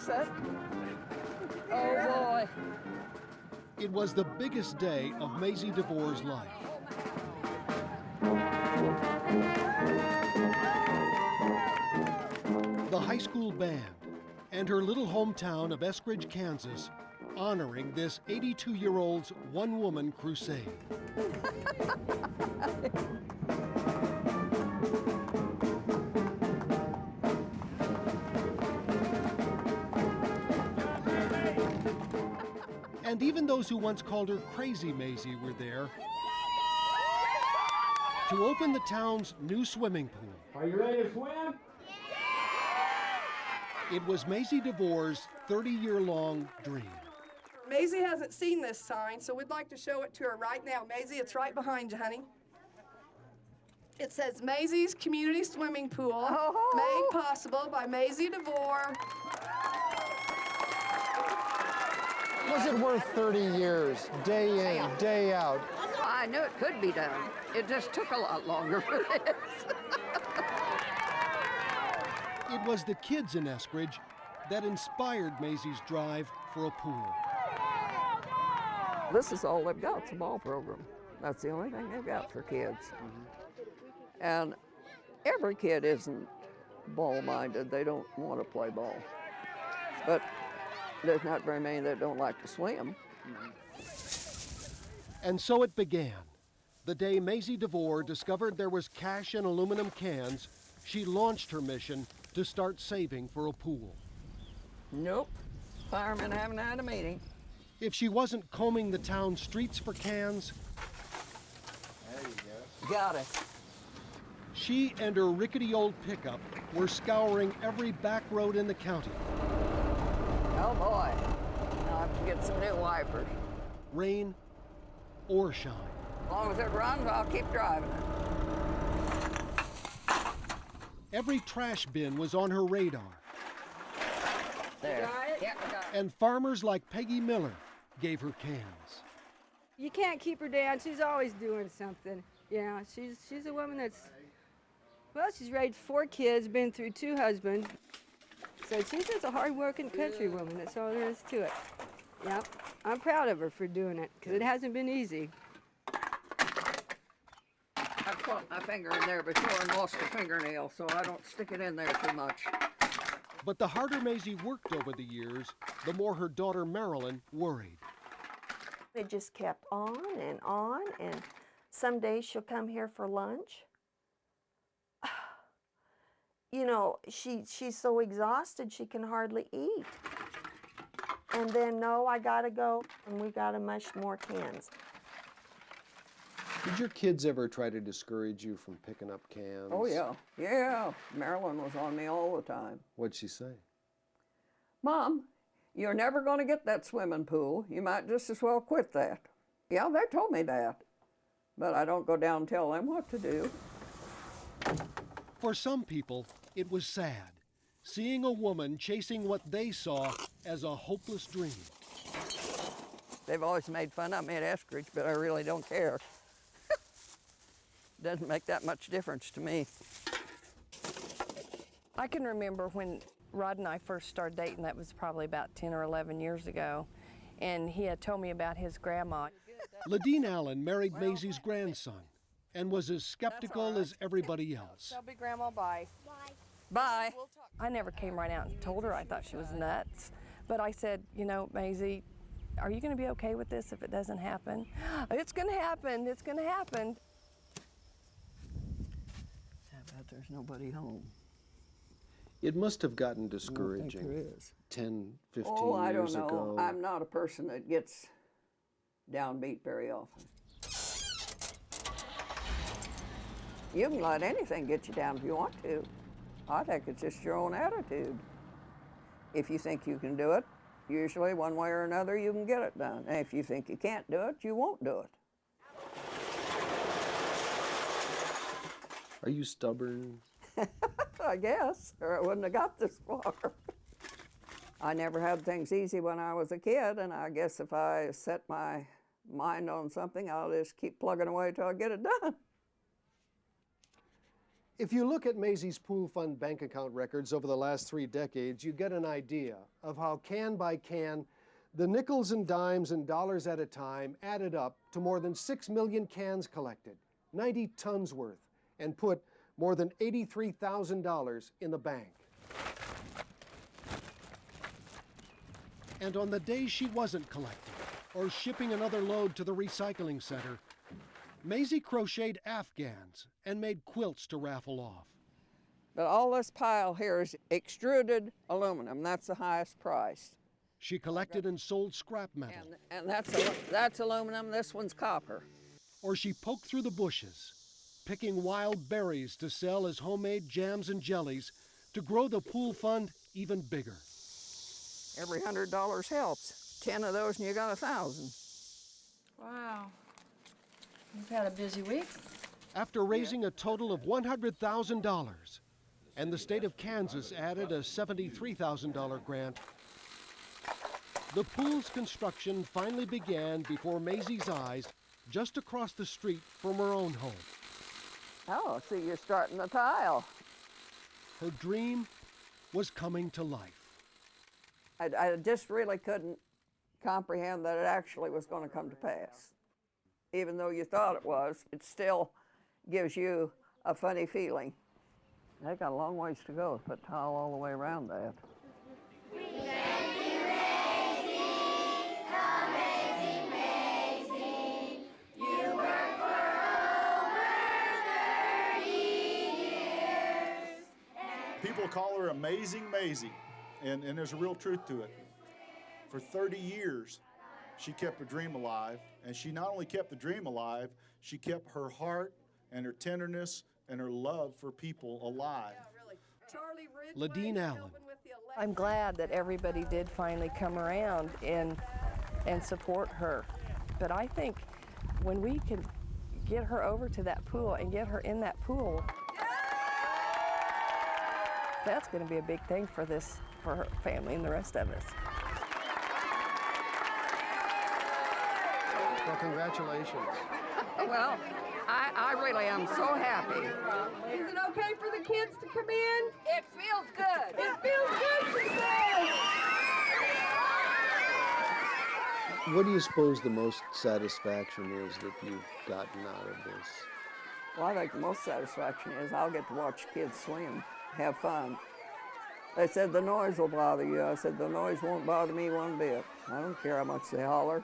said. Oh, boy. It was the biggest day of Maisie DeVore's life. The high school band and her little hometown of Eskridge, Kansas, honoring this 82-year-old's one-woman crusade. And even those who once called her Crazy Maisie were there to open the town's new swimming pool. Are you ready to swim? It was Maisie DeVore's 30-year-long dream. Maisie hasn't seen this sign, so we'd like to show it to her right now. Maisie, it's right behind you, honey. It says Maisie's Community Swimming Pool, made possible by Maisie DeVore. Was it worth 30 years, day in, day out? I knew it could be done. It just took a lot longer for this. It was the kids in Eskridge that inspired Maisie's drive for a pool. This is all they've got, it's a ball program. That's the only thing they've got for kids. And every kid isn't ball-minded. They don't want to play ball. But there's not very many that don't like to swim. And so it began. The day Maisie DeVore discovered there was cash in aluminum cans, she launched her mission to start saving for a pool. Nope, firemen haven't had a meeting. If she wasn't combing the town streets for cans, There you go. Got it. she and her rickety old pickup were scouring every back road in the county. Oh boy, I'll have to get some new wipers. Rain or shine. As long as it runs, I'll keep driving it. Every trash bin was on her radar. There. Yeah, I got it. And farmers like Peggy Miller gave her cans. You can't keep her down. She's always doing something. Yeah, she's a woman that's, well, she's raised 4 kids, been through 2 husbands. So she's just a hard-working country woman. That's all there is to it. Yep, I'm proud of her for doing it, because it hasn't been easy. I caught my finger in there before and lost a fingernail, so I don't stick it in there too much. But the harder Maisie worked over the years, the more her daughter Marilyn worried. It just kept on, and some days she'll come here for lunch. You know, she's so exhausted she can hardly eat. And then, no, I gotta go, and we gotta mush more cans. Did your kids ever try to discourage you from picking up cans? Oh, yeah. Yeah. Marilyn was on me all the time. What'd she say? Mom, you're never going to get that swimming pool. You might just as well quit that. Yeah, they told me that. But I don't go down and tell them what to do. For some people, it was sad, seeing a woman chasing what they saw as a hopeless dream. They've always made fun of me at Eskridge, but I really don't care. Doesn't make that much difference to me. I can remember when Rod and I first started dating, that was probably about 10 or 11 years ago, and he had told me about his grandma. Ladine Allen married Maisie's grandson and was as skeptical as everybody else. Shelby, Grandma, bye. Bye. I never came right out and told her I thought she was nuts, but I said, you know, Maisie, are you going to be okay with this if it doesn't happen? It's going to happen. It's going to happen. I bet there's nobody home. It must have gotten discouraging. I don't think there is. 10, 15 Oh, I don't years know. ago. I'm not a person that gets downbeat very often. You can let anything get you down if you want to. I think it's just your own attitude. If you think you can do it, usually one way or another you can get it done. And if you think you can't do it, you won't do it. Are you stubborn? I guess, or I wouldn't have got this far. I never had things easy when I was a kid, and I guess if I set my mind on something, I'll just keep plugging away till I get it done. If you look at Maisie's pool fund bank account records over the last 3 decades, you get an idea of how can by can, the nickels and dimes and dollars at a time added up to more than 6 million cans collected, 90 tons worth, and put more than $83,000 in the bank. And on the days she wasn't collecting or shipping another load to the recycling center, Maisie crocheted afghans and made quilts to raffle off. But all this pile here is extruded aluminum. That's the highest price. She collected and sold scrap metal. And that's aluminum. This one's copper. Or she poked through the bushes, picking wild berries to sell as homemade jams and jellies to grow the pool fund even bigger. Every $100 helps. 10 of those and you got 1,000. Wow. You've had a busy week. After raising a total of $100,000, and the state of Kansas added a $73,000 grant, the pool's construction finally began before Maisie's eyes, just across the street from her own home. Oh, see, you're starting the tile. Her dream was coming to life. I just really couldn't comprehend that it actually was going to come to pass. Even though you thought it was, it still gives you a funny feeling. They got a long ways to go to put tile all the way around that. People call her Amazing Maisie, and there's a real truth to it. For 30 years, she kept her dream alive, and she not only kept the dream alive, she kept her heart and her tenderness and her love for people alive. Ladine Allen. I'm glad that everybody did finally come around and support her. But I think when we can get her over to that pool and get her in that pool, that's going to be a big thing for her family and the rest of us. Well, congratulations. Well, I really am so happy. Is it okay for the kids to come in? It feels good. It feels good today. What do you suppose the most satisfaction is that you've gotten out of this? Well, I think the most satisfaction is I'll get to watch kids swim, have fun. They said the noise will bother you. I said the noise won't bother me one bit. I don't care how much they holler.